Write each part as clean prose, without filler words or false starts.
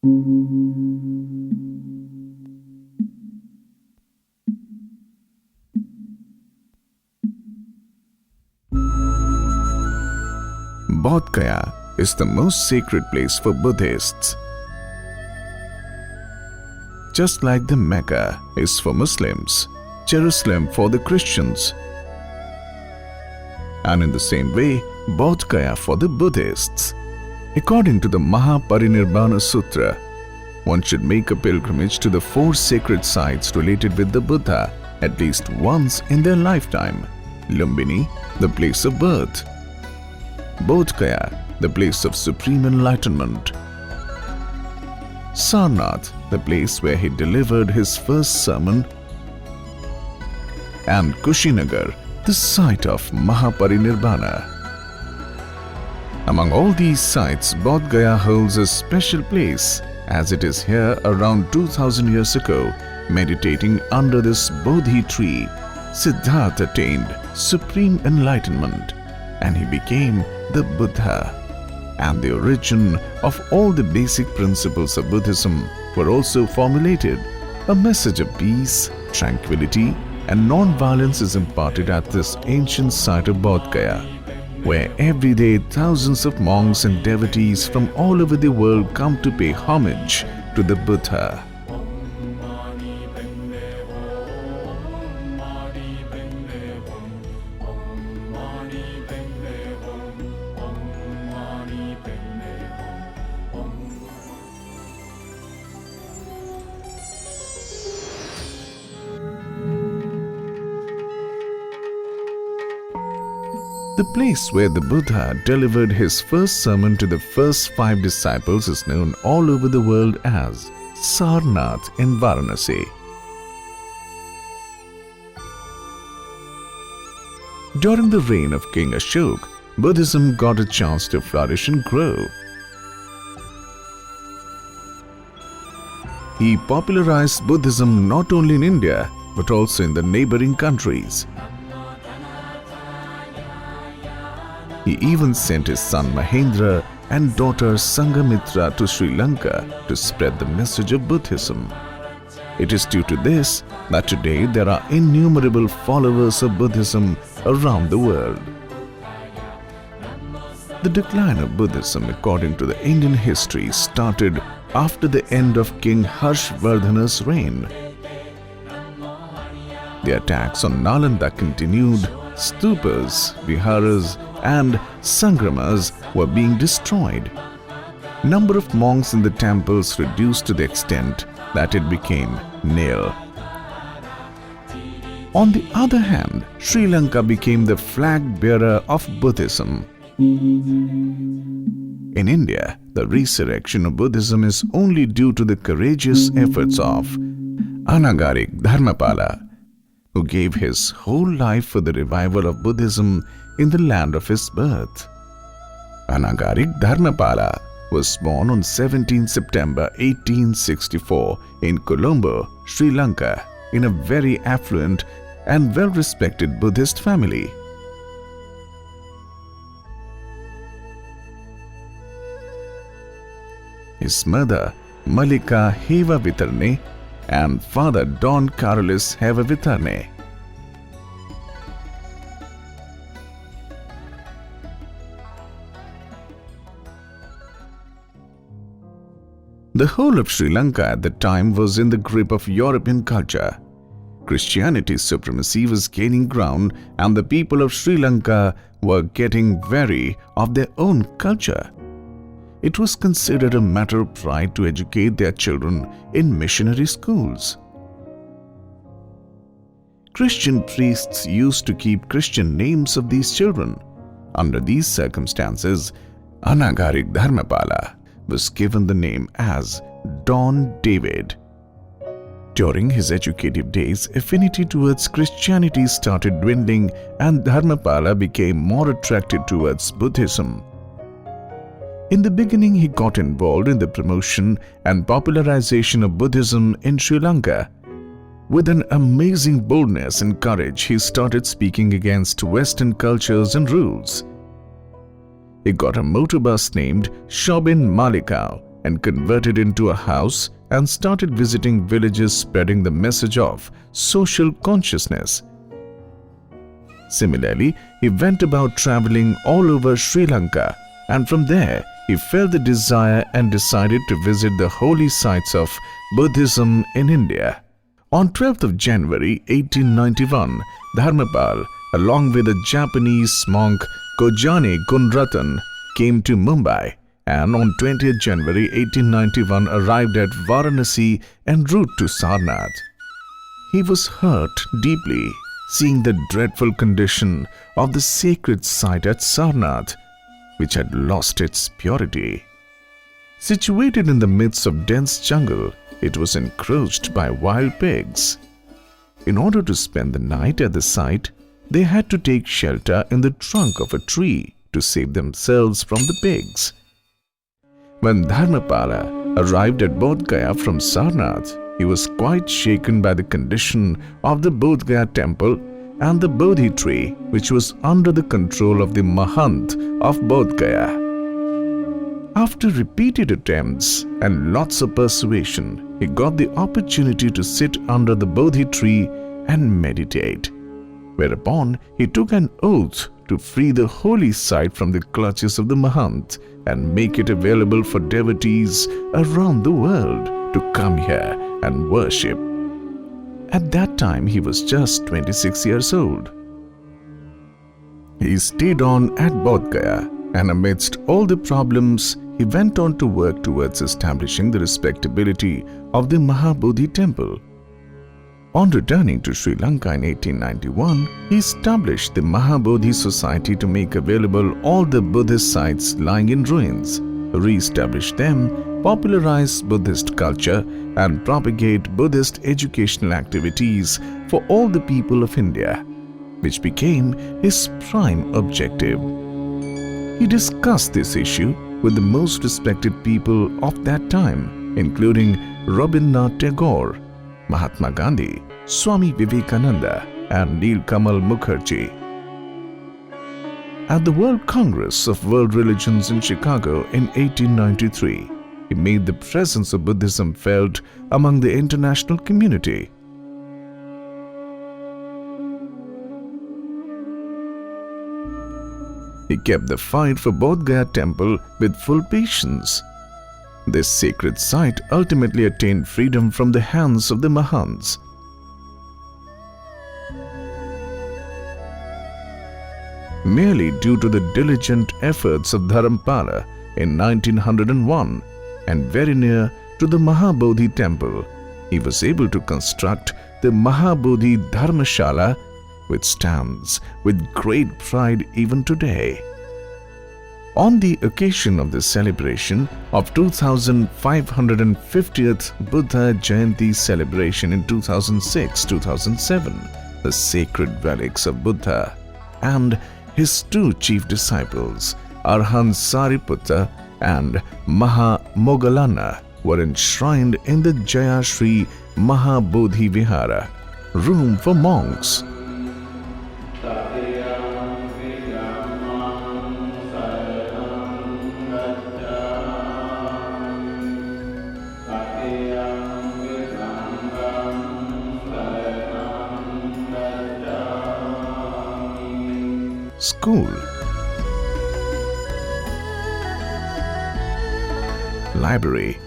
Bodh Gaya is the most sacred place for Buddhists. Just like the Mecca is for Muslims, Jerusalem for the Christians, and in the same way, Bodh Gaya for the Buddhists. According to the Mahaparinirvana Sutra, one should make a pilgrimage to the 4 sacred sites related with the Buddha at least once in their lifetime. Lumbini, the place of birth; Bodh Gaya, the place of supreme enlightenment; Sarnath, the place where he delivered his first sermon; and Kushinagar, the site of Mahaparinirvana. Among all these sites, Bodh Gaya holds a special place, as it is here around 2000 years ago, meditating under this Bodhi tree, Siddhartha attained supreme enlightenment, and he became the Buddha. And the origin of all the basic principles of Buddhism were also formulated. A message of peace, tranquility, and non-violence is imparted at this ancient site of Bodh Gaya, where every day thousands of monks and devotees from all over the world come to pay homage to the Buddha. The place where the Buddha delivered his first sermon to the first 5 disciples is known all over the world as Sarnath in Varanasi. During the reign of King Ashok, Buddhism got a chance to flourish and grow. He popularized Buddhism not only in India but also in the neighboring countries. He even sent his son Mahendra and daughter Sanghamitra to Sri Lanka to spread the message of Buddhism. It is due to this that today there are innumerable followers of Buddhism around the world. The decline of Buddhism, according to the Indian history, started after the end of King Harshvardhana's reign. The attacks on Nalanda continued. Stupas, viharas, and sangramas were being destroyed. Number of monks in the temples reduced to the extent that it became nil. On the other hand, Sri Lanka became the flag bearer of Buddhism. In India, the resurrection of Buddhism is only due to the courageous efforts of Anagarika Dharmapala, who gave his whole life for the revival of Buddhism in the land of his birth. Anagarika Dharmapala was born on 17 September 1864 in Colombo, Sri Lanka, in a very affluent and well-respected Buddhist family. His mother, Malika Heva Vitarne, and father Don Carolus Heva Vitarne. The whole of Sri Lanka at the time was in the grip of European culture. Christianity's supremacy was gaining ground, and the people of Sri Lanka were getting wary of their own culture. It was considered a matter of pride to educate their children in missionary schools. Christian priests used to keep Christian names of these children. Under these circumstances, Anagarika Dharmapala was given the name as Don David. During his educative days, affinity towards Christianity started dwindling, and Dharmapala became more attracted towards Buddhism. In the beginning, he got involved in the promotion and popularization of Buddhism in Sri Lanka. With an amazing boldness and courage, he started speaking against Western cultures and rules. He got a motor bus named Shobin Malikau and converted into a house and started visiting villages spreading the message of social consciousness. Similarly, he went about traveling all over Sri Lanka, and from there he felt the desire and decided to visit the holy sites of Buddhism in India. On 12th of January 1891, Dharmapala, along with a Japanese monk Kojane Gunratan, came to Mumbai, and on 20th January 1891 arrived at Varanasi en route to Sarnath. He was hurt deeply seeing the dreadful condition of the sacred site at Sarnath, which had lost its purity. Situated in the midst of dense jungle, it was encroached by wild pigs. In order to spend the night at the site, they had to take shelter in the trunk of a tree to save themselves from the pigs. When Dharmapala arrived at Bodh Gaya from Sarnath, he was quite shaken by the condition of the Bodh Gaya temple and the Bodhi tree, which was under the control of the Mahant of Bodh Gaya. After repeated attempts and lots of persuasion, he got the opportunity to sit under the Bodhi tree and meditate, whereupon he took an oath to free the holy site from the clutches of the Mahant and make it available for devotees around the world to come here and worship. At that time, he was just 26 years old. He stayed on at Bodh Gaya, and amidst all the problems, he went on to work towards establishing the respectability of the Mahabodhi temple. On returning to Sri Lanka in 1891, he established the Mahabodhi Society to make available all the Buddhist sites lying in ruins, re-establish them, popularize Buddhist culture, and propagate Buddhist educational activities for all the people of India, which became his prime objective. He discussed this issue with the most respected people of that time, including Rabindranath Tagore, Mahatma Gandhi, Swami Vivekananda, and Nilkamal Mukherjee. At the World Congress of World Religions in Chicago in 1893, he made the presence of Buddhism felt among the international community. He kept the fight for Bodh Gaya temple with full patience. This sacred site ultimately attained freedom from the hands of the Mahants. Merely due to the diligent efforts of Dharmapala in 1901 and very near to the Mahabodhi temple, he was able to construct the Mahabodhi Dharmashala, which stands with great pride even today. On the occasion of the celebration of 2550th Buddha Jayanti celebration in 2006-2007, the sacred relics of Buddha and his two chief disciples, Arhan Sariputta and Maha Moggallana, were enshrined in the Jaya Shri Mahabodhi Vihara, room for monks. School, library,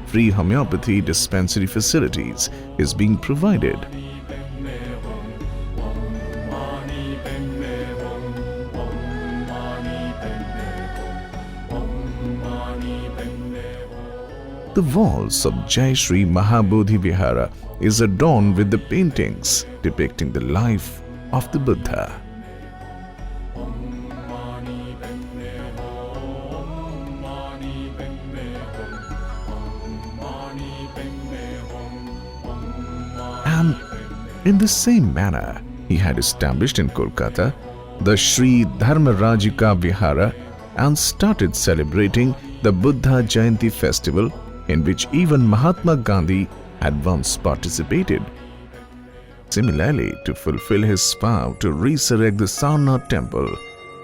free homeopathy dispensary facilities is being provided. The walls of Jai Shri Mahabodhi Vihara is adorned with the paintings depicting the life of the Buddha. And in the same manner, he had established in Kolkata the Sri Dharmarajika Vihara and started celebrating the Buddha Jayanti festival, in which even Mahatma Gandhi had once participated. Similarly, to fulfill his vow to resurrect the Sarnath temple,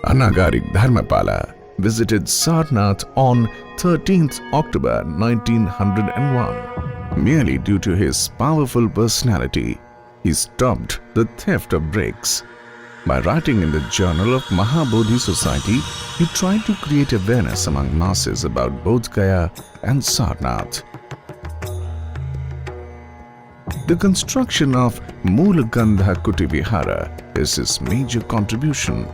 Anagarika Dharmapala visited Sarnath on 13th October 1901. Merely due to his powerful personality, he stopped the theft of bricks. By writing in the Journal of Mahabodhi Society, he tried to create awareness among masses about Bodh Gaya and Sarnath. The construction of Moolgandha Kuti Vihara is his major contribution.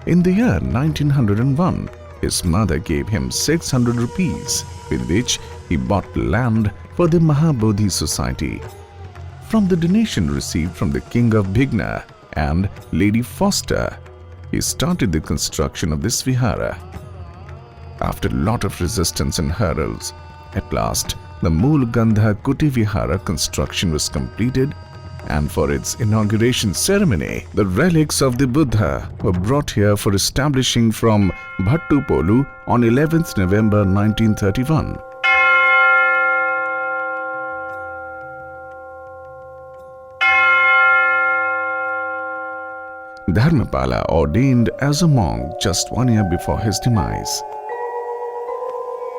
In the year 1901, his mother gave him 600 rupees, with which he bought land for the Mahabodhi Society. From the donation received from the King of Bhigna and Lady Foster, he started the construction of this vihara. After a lot of resistance and hurdles, at last the Moolgandha Kuti Vihara construction was completed, and for its inauguration ceremony, the relics of the Buddha were brought here for establishing from Bhattupolu on 11th November 1931. Dharmapala ordained as a monk just 1 year before his demise.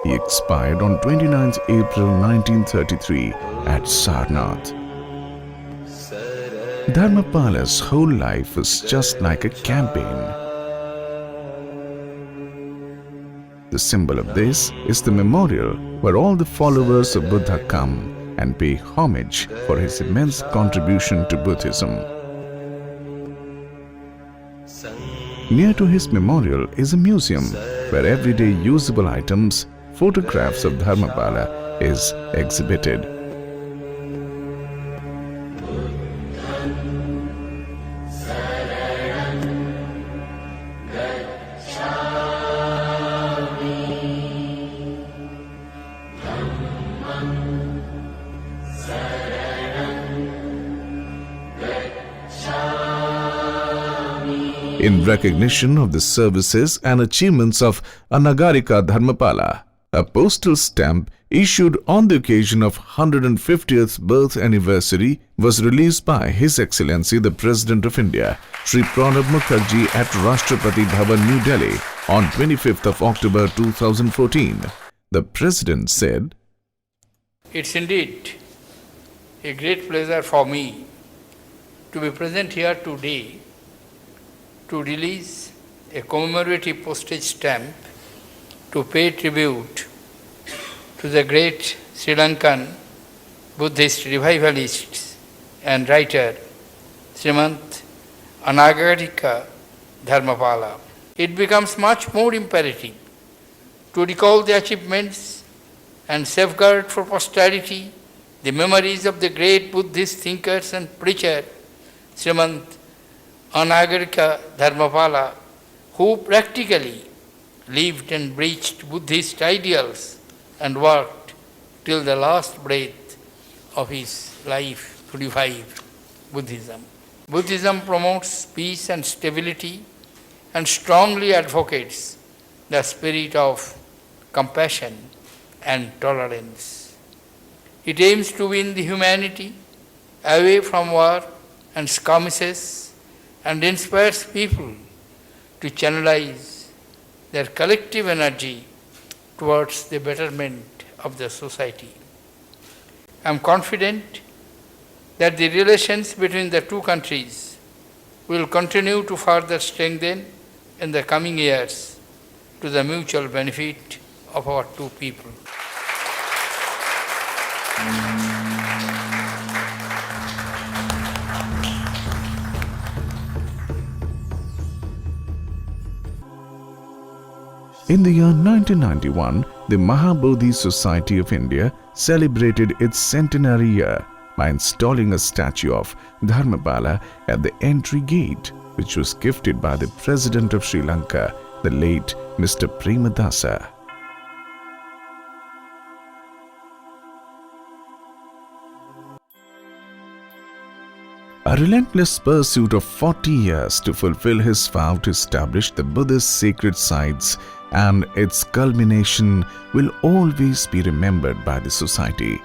He expired on 29th April 1933 at Sarnath. Dharmapala's whole life was just like a campaign. The symbol of this is the memorial where all the followers of Buddha come and pay homage for his immense contribution to Buddhism. Near to his memorial is a museum where everyday usable items, photographs of Dharmapala is exhibited. In recognition of the services and achievements of Anagarika Dharmapala, a postal stamp issued on the occasion of 150th birth anniversary was released by His Excellency the President of India, Shri Pranab Mukherjee at Rashtrapati Bhavan, New Delhi on 25th of October 2014. The President said, "It's indeed a great pleasure for me to be present here today to release a commemorative postage stamp to pay tribute to the great Sri Lankan Buddhist revivalist and writer Srimant Anagarika Dharmapala. It becomes much more imperative to recall the achievements and safeguard for posterity the memories of the great Buddhist thinkers and preacher Srimant Anagarika Dharmapala, who practically lived and preached Buddhist ideals and worked till the last breath of his life to revive Buddhism. Buddhism promotes peace and stability and strongly advocates the spirit of compassion and tolerance. It aims to win the humanity away from war and skirmishes and inspires people to channelize their collective energy towards the betterment of the society. I am confident that the relations between the two countries will continue to further strengthen in the coming years to the mutual benefit of our two people." In the year 1991, the Mahabodhi Society of India celebrated its centenary year by installing a statue of Dharmapala at the entry gate, which was gifted by the President of Sri Lanka, the late Mr. Premadasa. A relentless pursuit of 40 years to fulfill his vow to establish the Buddhist sacred sites, and its culmination will always be remembered by the society.